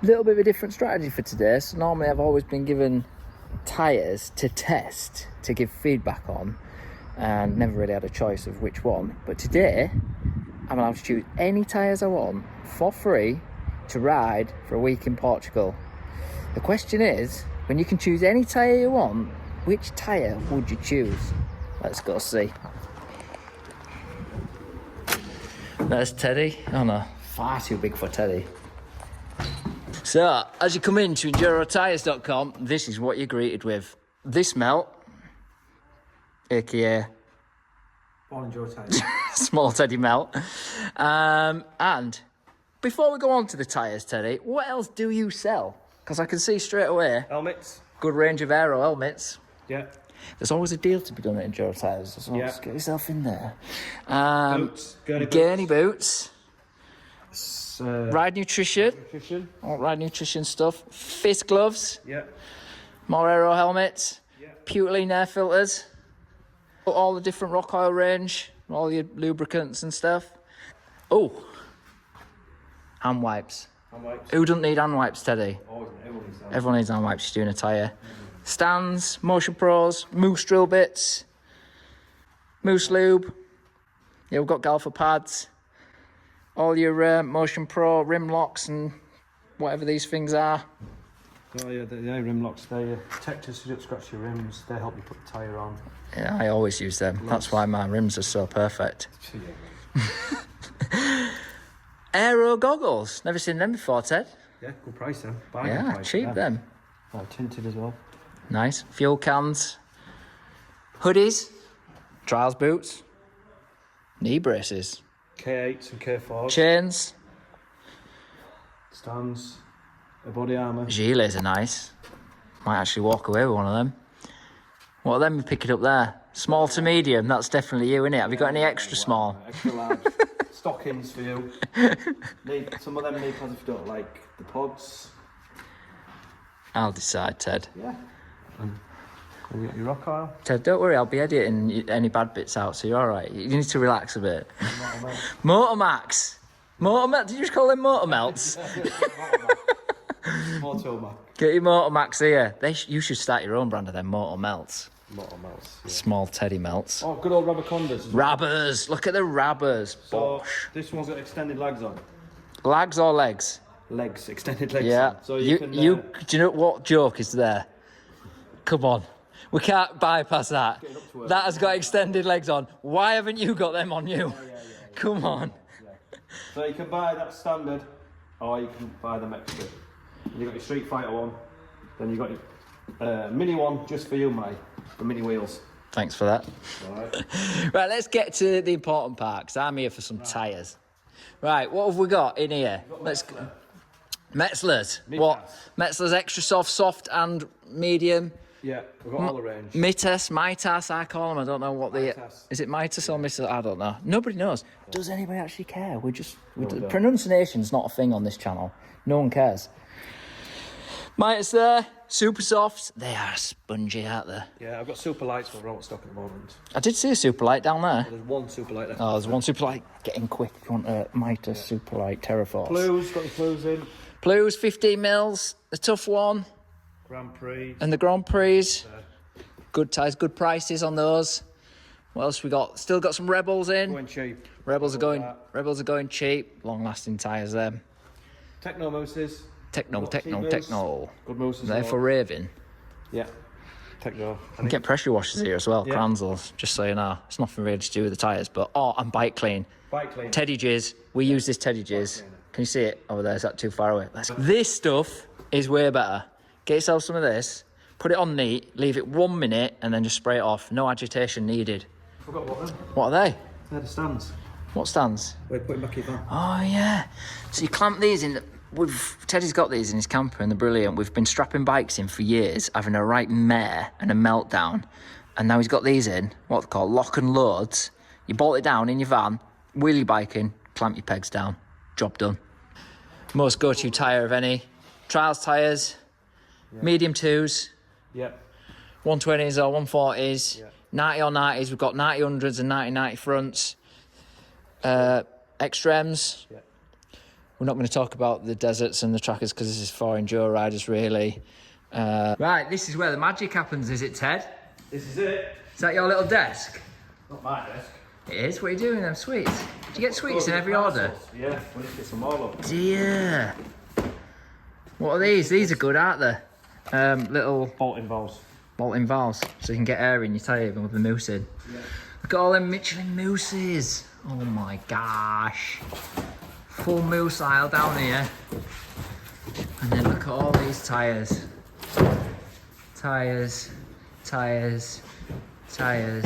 Little bit of a different strategy for today. So normally I've always been given tyres to test, to give feedback on, and never really had a choice of which one. But today I'm allowed to choose any tyres I want for free to ride for a week in Portugal. The question is, when you can choose any tyre you want, which tyre would you choose? Let's go see. There's Teddy. Oh no, far too big for Teddy. So, as you come into EnduroTyres.com, this is what you're greeted with. This melt, aka Enduro Tyres. small Teddy melt. And before we go on to the tyres, Teddy, what else do you sell? Because I can see straight away. Helmets. Good range of aero helmets. Yeah. There's always a deal to be done at Enduro Tyres as well. Yeah. Just get yourself in there. Boots. Gurney boots. Ride nutrition. All ride nutrition stuff. Fist gloves. Yeah. More aero helmets. Yeah. Putylene air filters. All the different rock oil range. All your lubricants and stuff. Oh. Hand wipes. Who doesn't need hand wipes, Teddy? Everyone needs hand wipes. You're doing a tyre. Stands, Motion Pros, Mousse drill bits, Mousse lube. Yeah, we've got Galfa pads. All your Motion Pro rim locks and whatever these things are. Oh yeah, the rim locks. They protect us so you don't scratch your rims. They help you put the tyre on. Yeah, I always use them. That's why my rims are so perfect. Aero goggles. Never seen them before, Ted. Yeah, good price then. Yeah, price, cheap them. Tinted as well. Nice. Fuel cans. Hoodies. Trials boots. Knee braces. K8s and K4s. Chains. Stands. A body armour. Gilets are nice. Might actually walk away with one of them. What are them you picking up there? Small to medium. That's definitely you, innit? Have you got any extra small? Extra large. Stockings for you. Some of them need pads if you don't like the pods. I'll decide, Ted. Yeah. Have you got your rock oil? Ted, don't worry, I'll be editing any bad bits out, so you're alright. You need to relax a bit. Motor Max. Did you just call them Motor Melts? Motor Max. Get your Motor Max here. You should start your own brand of them Motor Melts. Motor Melts. Yeah. Small Teddy melts. Oh, good old Rabacondas. Rabbers. Look at the rabbers. So, Bosh. this one's got extended legs on. Lags or legs? Legs, extended legs. Yeah. On. So you can. do you know what joke is there? Come on. We can't bypass that. That has got extended legs on. Why haven't you got them on you? Yeah. Come on. Yeah. So you can buy that standard, or you can buy them extra. You got your Street Fighter one, then you got your mini one just for you, mate. The mini wheels. Thanks for that. Right. Right, let's get to the important part, because I'm here for some tyres. Right, what have we got in here? Let's go. Metzler's. What? Metzler's extra soft and medium. Yeah, we've got all the range. Mitas, I call them. I don't know what Mitas. Is it Mitas or Mitas? I don't know. Nobody knows. Does anybody actually care? Pronunciation's not a thing on this channel. No one cares. Mitas there, super soft. They are spongy, aren't they? Yeah, I've got super lights, but we're out of stock at the moment. I did see a super light down there. There's one super light left. Oh, there's one super light. Getting quick if you want a Mitas super light Terraforce. Blues, got the blues in. Blues, 15 mils. The tough one. Grand Prix. And the Grand Prix. Good tyres, good prices on those. What else we got? Still got some Rebels in. Going cheap. Rebels are going cheap. Long-lasting tyres them. Techno mousses. Techno. Good mousses. They're for raving. Yeah. Techno. You can get pressure washers here as well, Kranzels, just so you know. It's nothing really to do with the tyres, but... Oh, and Bike Clean. Bike Clean. Teddy Jizz. We use this Teddy Jizz. Can you see it over there? Is that too far away? This stuff is way better. Get yourself some of this, put it on neat, leave it 1 minute, and then just spray it off. No agitation needed. Forgot what then? What are they? They're the stands. What stands? We're putting back in van. Oh, yeah. So you clamp these in... Teddy's got these in his camper and they're brilliant. We've been strapping bikes in for years, having a right mare and a meltdown. And now he's got these in, what they call lock and loads. You bolt it down in your van, wheel your bike in, clamp your pegs down. Job done. Most go-to tyre of any. Trials tyres, medium 2s, Yep. 120s or 140s, Yep. 90 or 90s. We've got 90 hundreds and 90 fronts. Extremes. Yep. We're not going to talk about the deserts and the trackers because this is for enduro riders, really. Right, this is where the magic happens, is it, Ted? This is it. Is that your little desk? Not my desk. It is? What are you doing with them sweets? Do you get sweets in every order? Yeah, we need to get some more up. Dear. What are these? These are good, aren't they? Little Bolting balls. bolting valves, so you can get air in your tyre even with the mousse in. Yeah. Look at all them Michelin mousses. Oh my gosh. Full mousse aisle down here. And then look at all these tyres. Tyres, tyres, tyres,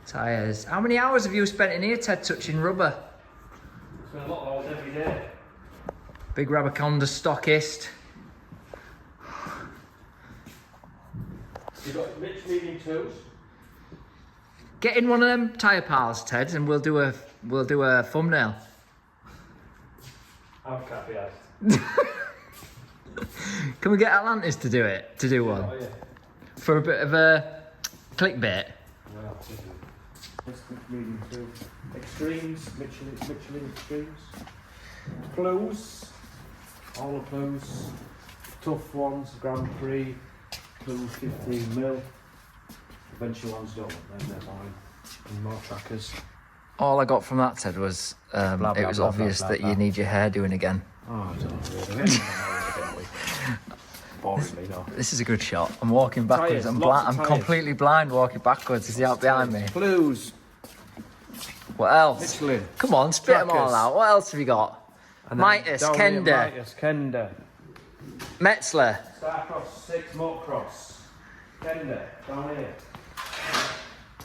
tyres. How many hours have you spent in here, Ted, touching rubber? Spend a lot of hours every day. Big Rabaconda stockist. You've got Mitch medium toes. Get in one of them tyre piles, Ted, and we'll do a thumbnail. I'm happy asked. Can we get Atlantis to do it? To do one? Oh, yeah. For a bit of a clickbait? Well, medium two. Extremes, Michelin extremes. Clues, all the clues. Tough ones, Grand Prix, clues 15mm. Adventure ones don't, then they're mine. And more trackers. All I got from that, Ted, was Blah, blah, it was blah, obvious blah, that blah. you need your hair doing again. Oh, I don't really. Boringly, no. This is a good shot. I'm walking backwards. Tyres, I'm lots of I'm tyres. completely blind walking backwards. Is he out behind me? Clues, What else? Michelin. Come on, spit them all Trackers. out. What else have you got? And then Mitas, down here, Kenda, Mitas, Kenda. Metzler. Starcross 6 motocross. Kenda, down here.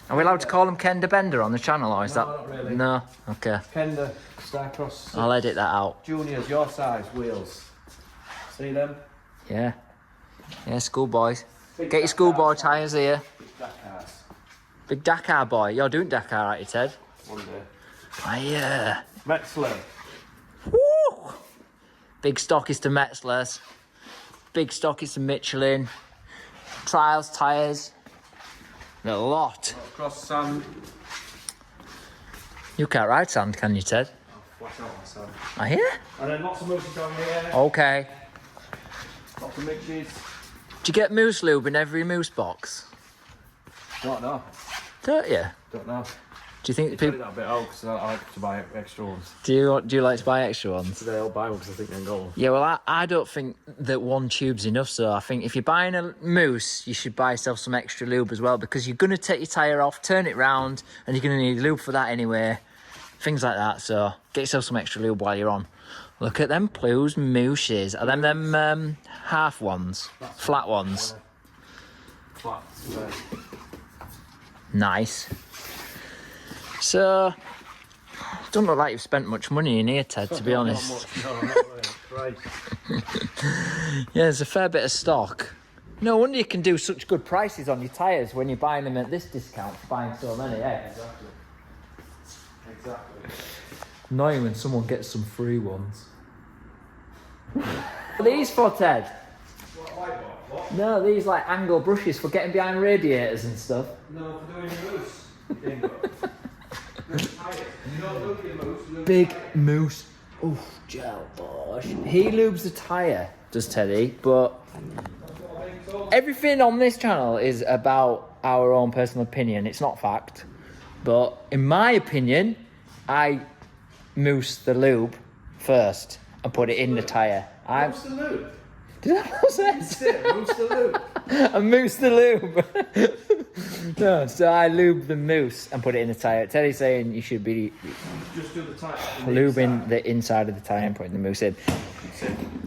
Are we allowed to call him Kenda Bender on the channel, or is No, that? not really. No. Okay. Kenda, Starcross 6. I'll edit that out. Juniors, your size, wheels. See them? Yeah. Yeah, schoolboys. Big Get your Dakar schoolboy size. tyres here. Big Dakars. Big Dakar boy. You're doing Dakar, aren't you, Ted? One day. Oh, yeah. Metzler. Woo! Big stockist to Metzlers. Big stockist to Michelin. Trials tyres. A lot. Cross sand. You can't ride sand, can you, Ted? I'll flash out my sand. I hear. And then lots of mousses down here. Okay. Lots of mixes. Do you get mousse lube in every mousse box? Don't know. Don't you? Don't know. Do you think Put people? that bit out because I like to buy extra ones. Do you like to buy extra ones? Today I'll buy one because I think they're gold. Yeah, well, I don't think that one tube's enough. So I think if you're buying a mousse, you should buy yourself some extra lube as well, because you're gonna take your tyre off, turn it round, and you're gonna need lube for that anyway. Things like that. So get yourself some extra lube while you're on. Look at them Plues mousses. Are them half ones, flat ones? Flat. Nice. So, don't look like you've spent much money in here, Ted, to be honest. No, not really. Christ. Yeah, there's a fair bit of stock. No wonder you can do such good prices on your tyres when you're buying them at this discount for buying so many, eh? Exactly. Exactly. Annoying when someone gets some free ones. What are these for, Ted? What? No, these like angle brushes for getting behind radiators and stuff. No, for doing moose. Bingo. You don't look at moose. Look Big mousse. Oof, gel bosh. He lubes the tyre, does Teddy, but everything on this channel is about our own personal opinion. It's not fact. But in my opinion, I mousse the lube first and put it in the tyre. Moose the lube. Did I not say it? Moose the lube. I mousse the lube. No, so I lube the mousse and put it in the tyre. Teddy's saying you should be Just do the tyre. lubing the inside of the tyre and putting the mousse in.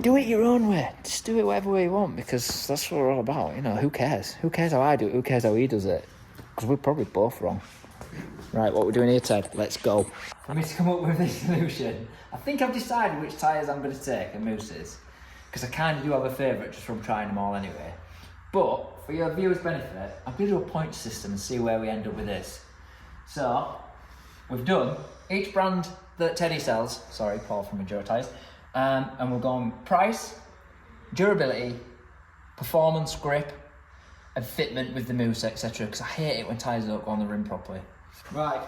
Do it your own way. Just do it whatever way you want, because that's what we're all about. You know, who cares? Who cares how I do it? Who cares how he does it? Because we're probably both wrong. Right, what we're doing here, Ted? Let's go. For me to come up with this solution, I think I've decided which tyres I'm going to take and mousses, because I kind of do have a favourite just from trying them all anyway. But for your viewers' benefit, I'm going to do a point system and see where we end up with this. So, we've done each brand that Teddy sells, sorry, Paul from Enduro Tyres, and we'll go on price, durability, performance, grip, and fitment with the mousse, etc. Because I hate it when tyres don't go on the rim properly. Right,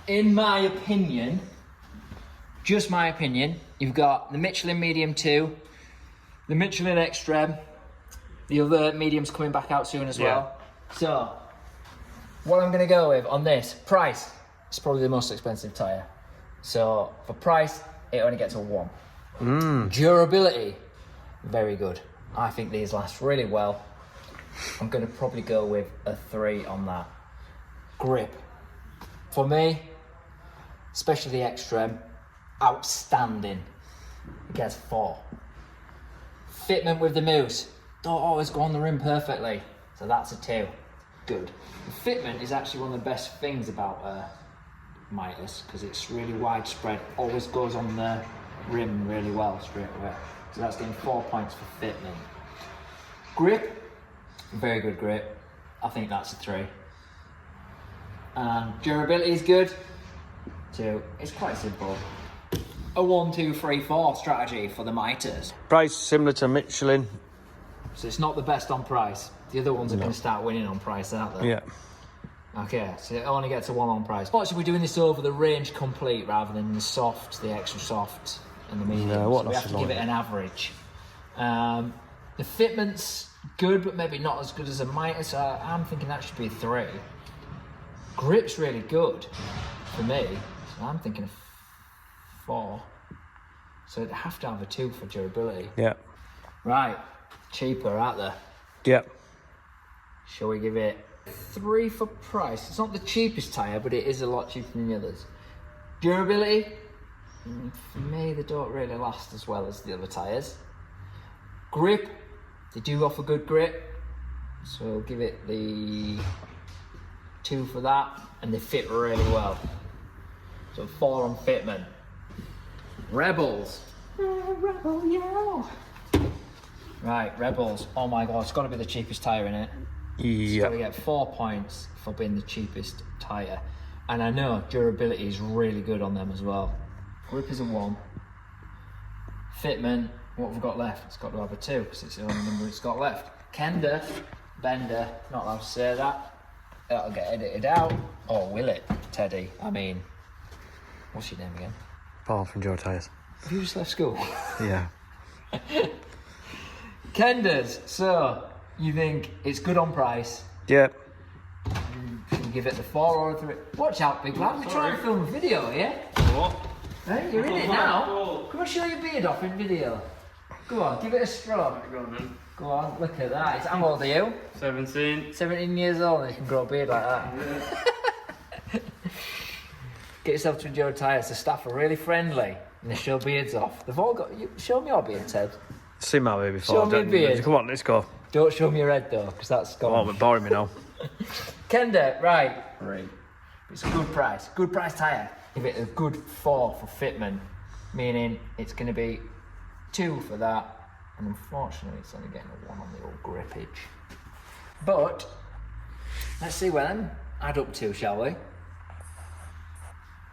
in my opinion, just my opinion, you've got the Michelin Medium 2, the Michelin Extreme, the other mediums coming back out soon as well. So, what I'm gonna go with on this, price, it's probably the most expensive tyre. So, for price, it only gets a 1. Durability, very good. I think these last really well. I'm gonna probably go with a 3 on that. Grip, for me, especially the Extreme, outstanding. It gets 4. Fitment with the mousse, don't always go on the rim perfectly, so that's a 2. Good. The fitment is actually one of the best things about Midas, because it's really widespread, always goes on the rim really well straight away. So that's getting 4 points for fitment. Grip, very good grip. I think that's a 3. And durability is good. 2. It's quite simple. A 1, 2, 3, 4 strategy for the Midas. Price similar to Michelin. So it's not the best on price. The other ones are going to start winning on price, aren't they? Yeah. Okay, so it only gets a 1 on price. Unfortunately, we're doing this over the range complete rather than the soft, the extra soft, and the medium. No, so we have to give it an average. The fitment's good, but maybe not as good as a Midas. I'm thinking that should be a 3. Grip's really good for me, so I'm thinking a 4. So it'd have to have a 2 for durability. Yeah. Right, cheaper out there. Yeah. Shall we give it 3 for price? It's not the cheapest tyre, but it is a lot cheaper than the others. Durability, for me, they don't really last as well as the other tyres. Grip, they do offer good grip, so I'll give it the 2 for that, and they fit really well. So 4 on fitment. Rebels. Rebel, yeah. Right, Rebels. Oh my god, it's got to be the cheapest tyre in it. It's got to get 4 points for being the cheapest tyre. And I know durability is really good on them as well. Grip is a 1. Fitment, what have we got left? It's got to have a 2 because it's the only number it's got left. Bender, not allowed to say that. That'll get edited out. Or will it, Teddy? I mean, what's your name again? Paul from Enduro Tyres. Have you just left school? Yeah. Kenders, so you think it's good on price? Yeah. Should we give it the 4 or a 3? Watch out, big lad. We're trying to film a video, yeah? What? Hey, you're in it now. Come on, show your beard off in video. Go on, give it a stroke. Go on then. Go on, look at that. How old are you? 17. 17 years old and you can grow a beard like that. Yeah. Get yourself to Enduro Tyres. The staff are really friendly and they show beards off. They've all got... Show me your beard, Ted. Seen my way before. Show me a beard. Come on, let's go. Don't show me your head though, because that's gone. Oh, we're boring me now. Kenda, right. It's a good price. Good price tyre. Give it a good 4 for fitment, meaning it's going to be 2 for that. And unfortunately, it's only getting a 1 on the old grippage. But let's see where them add up to, shall we?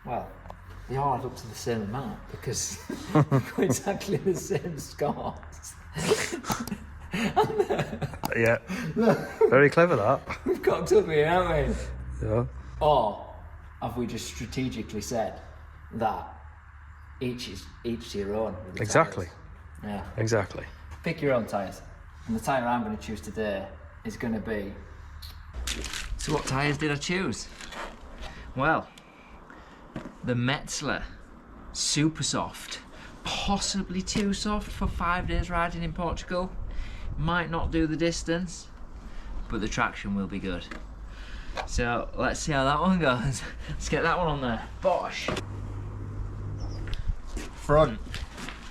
Well, they all add up to the same amount because they've got exactly the same scores. Yeah. Very clever that. We've cocked up here, haven't we? Yeah. Or have we just strategically said that each to your own? With the Exactly. tyres? Yeah. Exactly. Pick your own tyres. And the tyre I'm going to choose today is going to be... So what tyres did I choose? Well, the Metzler Super Soft. Possibly too soft for 5 days riding in Portugal. Might not do the distance, but the traction will be good. So let's see how that one goes. Let's get that one on there. Bosh. Front.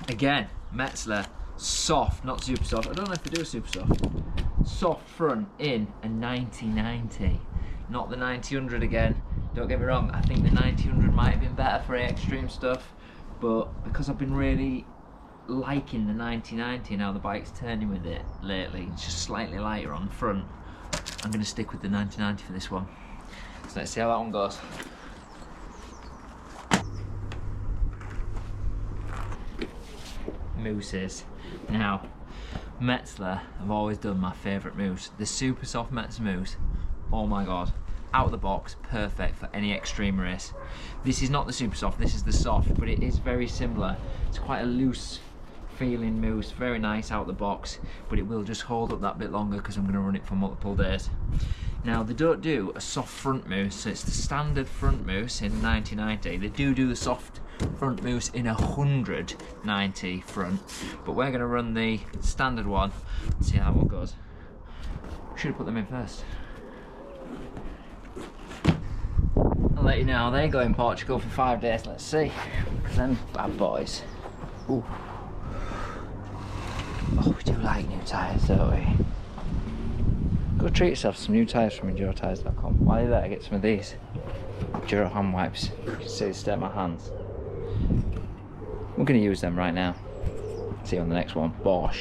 Again, Metzler. Soft, not super soft. I don't know if they do a super soft. Soft front in a 90/90. Not the 90/100 again. Don't get me wrong, I think the 90/100 might have been better for extreme stuff, but because I've been really liking the 90/90 and how the bike's turning with it lately, it's just slightly lighter on the front. I'm going to stick with the 90/90 for this one. So let's see how that one goes. Mousses. Now, Metzler have always done my favourite mousse. The super soft Metzler mousse. Oh my god. out of the box, perfect for any extreme race. This is not the super soft, this is the soft, but it is very similar. It's quite a loose feeling mousse, very nice out of the box, but it will just hold up that bit longer because I'm going to run it for multiple days. Now they don't do a soft front mousse, so it's the standard front mousse in 90/90. They do the soft front mousse in 100/90 front, but we're going to run the standard one and see how it goes. Should have put them in first. I'll let you know, they go in Portugal for 5 days, let's see. Them bad boys. Ooh. Oh, we do like new tyres, don't we? Go treat yourself to some new tyres from EnduroTyres.com. While you're there, get some of these Enduro hand wipes. You can see they stay on my hands. We're going to use them right now. See you on the next one. Bosh.